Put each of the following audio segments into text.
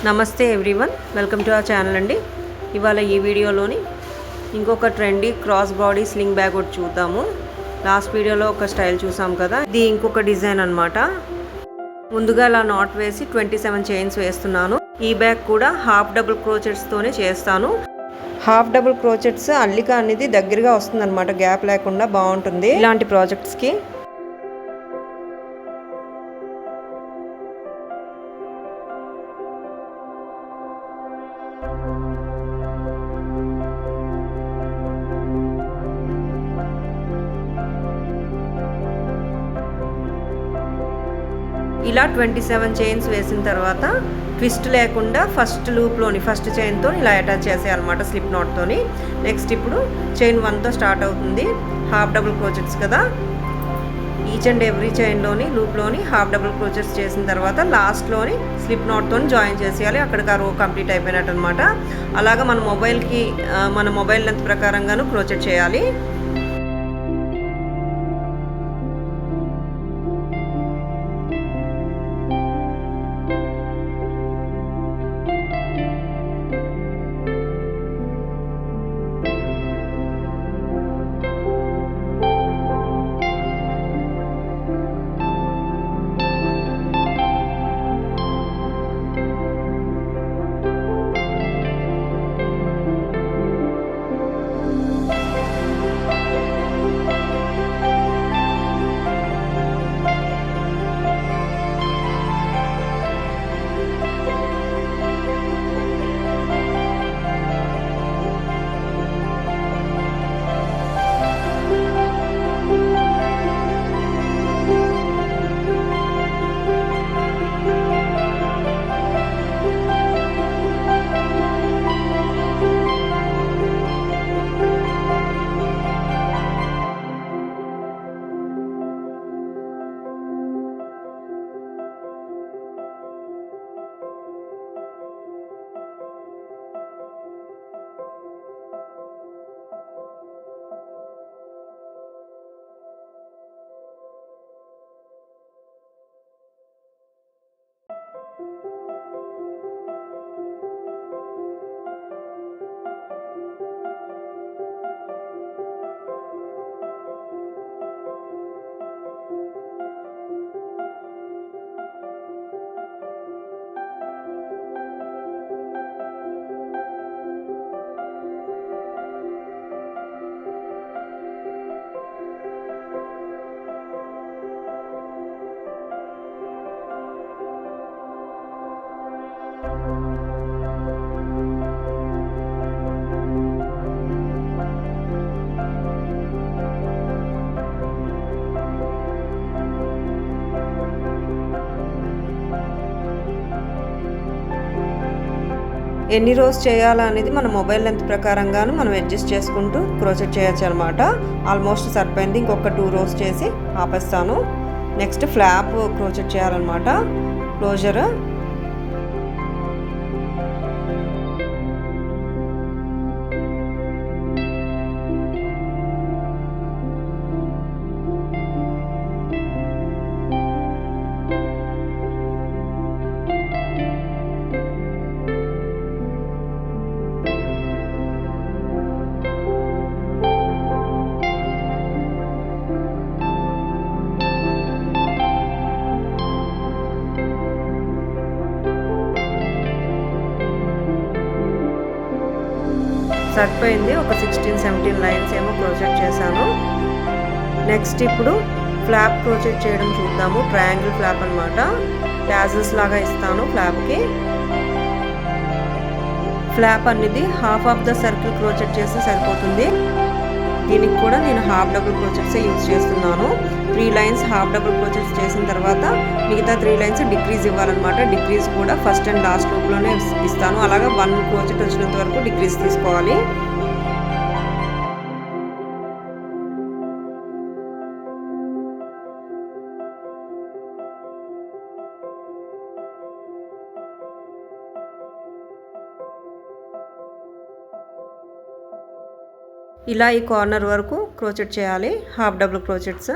నమస్తే everyone, welcome to our channel అండి. ఇవాళ ఈ వీడియోలోని ఇంకొక trendy cross body sling bag ఒకటి చూద్దాము. లాస్ట్ వీడియోలో ఒక స్టైల్ చూసాం కదా, ఇది ఇంకొక డిజైన్ అనమాట. ముందుగా ఇలా నాట్ వేసి 27 చైన్స్ వేస్తున్నాను. ఈ బ్యాగ్ కూడా హాఫ్ డబుల్ క్రోచెట్స్తోనే చేస్తాను. హాఫ్ డబుల్ క్రోచెట్స్ అల్లిక అనేది దగ్గరగా వస్తుంది అనమాట, గ్యాప్ లేకుండా బాగుంటుంది ఇలాంటి ప్రాజెక్ట్స్కి. ఇలా 27 చైన్స్ వేసిన తర్వాత ట్విస్ట్ లేకుండా ఫస్ట్ లూప్లోని ఫస్ట్ చైన్తో ఇలా అటాచ్ చేసేయాలన్నమాట స్లిప్ నాట్తోని. నెక్స్ట్ ఇప్పుడు చైన్ 1తో స్టార్ట్ అవుతుంది. హాఫ్ డబుల్ క్రోచెట్స్ కదా, ఈచ్ అండ్ ఎవ్రీ చైన్లోని లూప్లోని హాఫ్ డబుల్ క్రోచెట్స్ చేసిన తర్వాత లాస్ట్లోని స్లిప్ నాట్తో జాయిన్ చేసేయాలి. అక్కడికి ఆ రో కంప్లీట్ అయిపోయినట్టు అనమాట. అలాగా మన మొబైల్ లెంత్ ప్రకారంగాను క్రోచెట్ చేయాలి. ఎన్ని రోస్ చేయాలా అనేది మన మొబైల్ లెంత్ ప్రకారంగాను మనం అడ్జస్ట్ చేసుకుంటూ క్రోచెట్ చేయొచ్చు అనమాట. ఆల్మోస్ట్ సరిపోయింది, ఇంకొక 2 రోస్ చేసి ఆపేస్తాను. నెక్స్ట్ ఫ్లాప్ క్రోచెట్ చేయాలన్నమాట, క్లోజర్. సరిపోయింది, ఒక 16-17 లైన్స్ ఏమో క్రోచెట్ చేశాను. నెక్స్ట్ ఇప్పుడు ఫ్లాప్ క్రోచెట్ చేయడం చూద్దాము. ట్రయాంగిల్ ఫ్లాప్ అనమాట, టాజిల్స్ లాగా ఇస్తాను ఫ్లాప్కి. ఫ్లాప్ అనేది half of the circle crochet చేస్తే సరిపోతుంది. దీనికి కూడా నేను హాఫ్ డబుల్ క్రోచెట్సే యూజ్ చేస్తున్నాను. 3 లైన్స్ హాఫ్ డబుల్ క్రోచెట్స్ చేసిన తర్వాత మిగతా 3 లైన్స్ డిక్రీజ్ ఇవ్వాలన్నమాట. డిక్రీజ్ కూడా ఫస్ట్ అండ్ లాస్ట్ లూప్లోనే ఇస్తాను. అలాగా 1 క్రోచెట్ వచ్చినంత వరకు డిక్రీజ్ తీసుకోవాలి. ఇలా ఈ కార్నర్ వరకు క్రోచెట్ చేయాలి, హాఫ్ డబుల్ క్రోచెట్స్.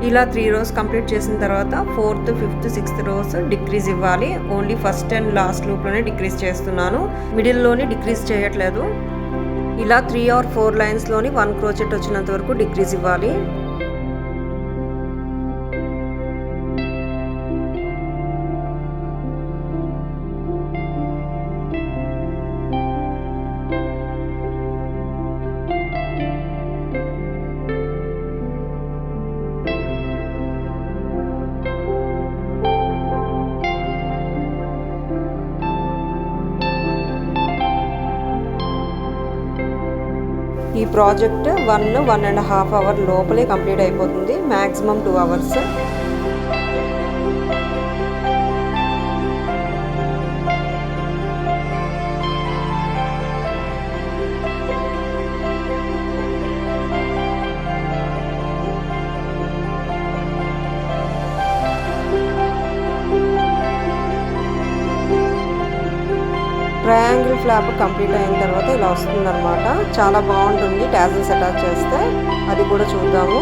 ఇలా 3 రోస్ కంప్లీట్ చేసిన తర్వాత 4th, 5th, 6th rows decrease ఇవ్వాలి. ఓన్లీ ఫస్ట్ అండ్ లాస్ట్ లూప్లోనే డిక్రీజ్ చేస్తున్నాను, మిడిల్లోని డిక్రీజ్ చేయట్లేదు. ఇలా 3 or 4 లైన్స్లోని 1 క్రోచెట్ వచ్చినంత వరకు డిక్రీజ్ ఇవ్వాలి. ఈ ప్రాజెక్ట్ 1.5 అవర్ లోపలే కంప్లీట్ అయిపోతుంది, maximum 2 hours. Triangle flop complete అయిన తర్వాత ఇలా వస్తుందన్నమాట. చాలా బాగుంటుంది టాజిల్స్ అటాచ్ చేస్తే, అది కూడా చూద్దాము.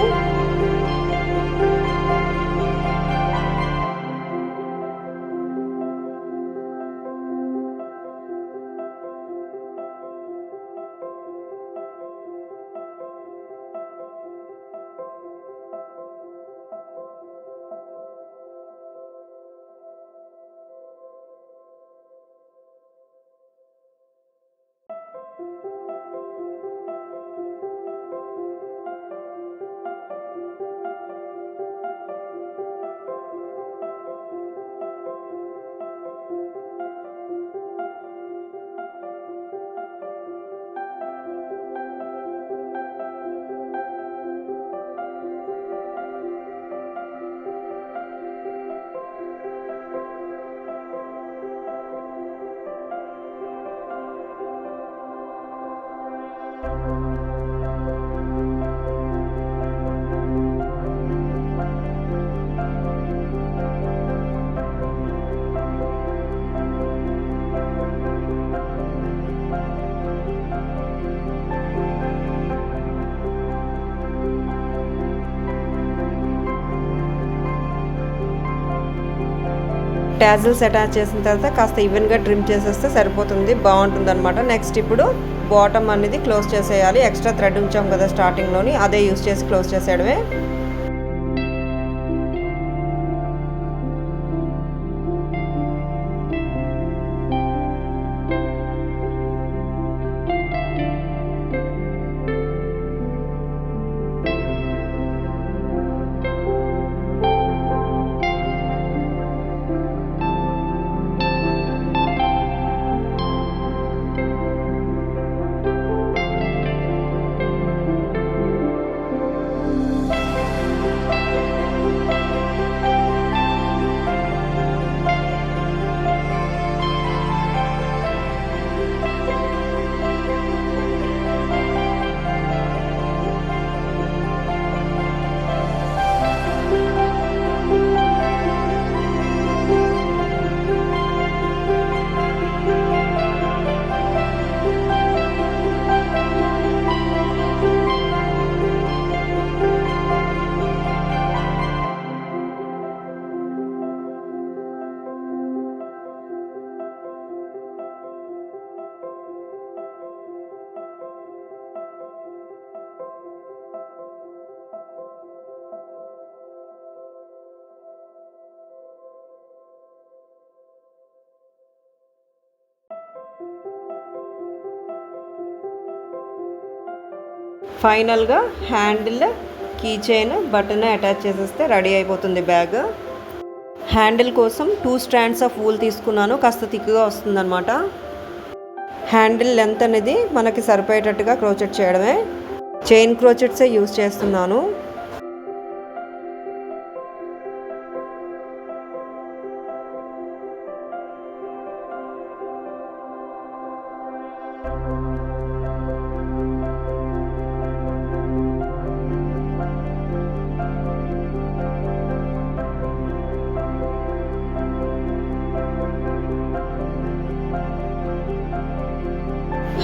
టాజిల్స్ అటాచ్ చేసిన తర్వాత కాస్త ఈవెన్గా ట్రిమ్ చేసేస్తే సరిపోతుంది, బాగుంటుంది అనమాట. నెక్స్ట్ ఇప్పుడు బాటమ్ అనేది క్లోజ్ చేసేయాలి. ఎక్స్ట్రా థ్రెడ్ ఉంచాం కదా స్టార్టింగ్లోని, అదే యూస్ చేసి క్లోజ్ చేసేయడమే. ఫైనల్గా handle, key chain, button attach చేసేస్తే రెడీ అయిపోతుంది బ్యాగ్. హ్యాండిల్ కోసం 2 strands ఆఫ్ వూల్ తీసుకున్నాను, కాస్త థిక్గా వస్తుందన్నమాట. హ్యాండిల్ లెంత్ అనేది మనకి సరిపోయేటట్టుగా క్రోచెట్ చేయడమే. చైన్ క్రోచెట్సే యూజ్ చేస్తున్నాను.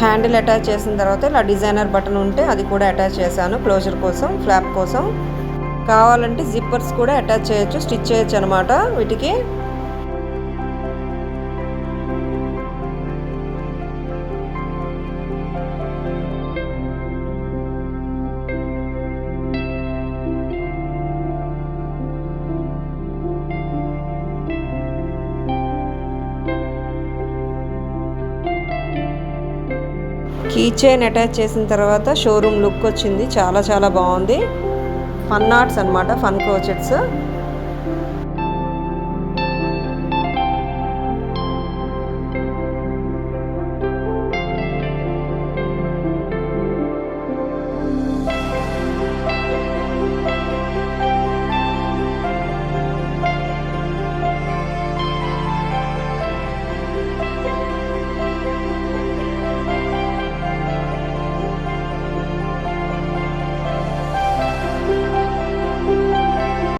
హ్యాండిల్ అటాచ్ చేసిన తర్వాత ఇలా డిజైనర్ బటన్ ఉంటే అది కూడా అటాచ్ చేశాను క్లోజర్ కోసం, ఫ్లాప్ కోసం. కావాలంటే జిప్పర్స్ కూడా అటాచ్ చేయొచ్చు, స్టిచ్ చేయొచ్చు అనమాట వీటికి. కీ చైన్ అటాచ్ చేసిన తర్వాత షోరూమ్ లుక్ వచ్చింది, చాలా చాలా బాగుంది. ఫన్ ఆర్ట్స్ అనమాట, ఫన్ క్రోచెట్స్.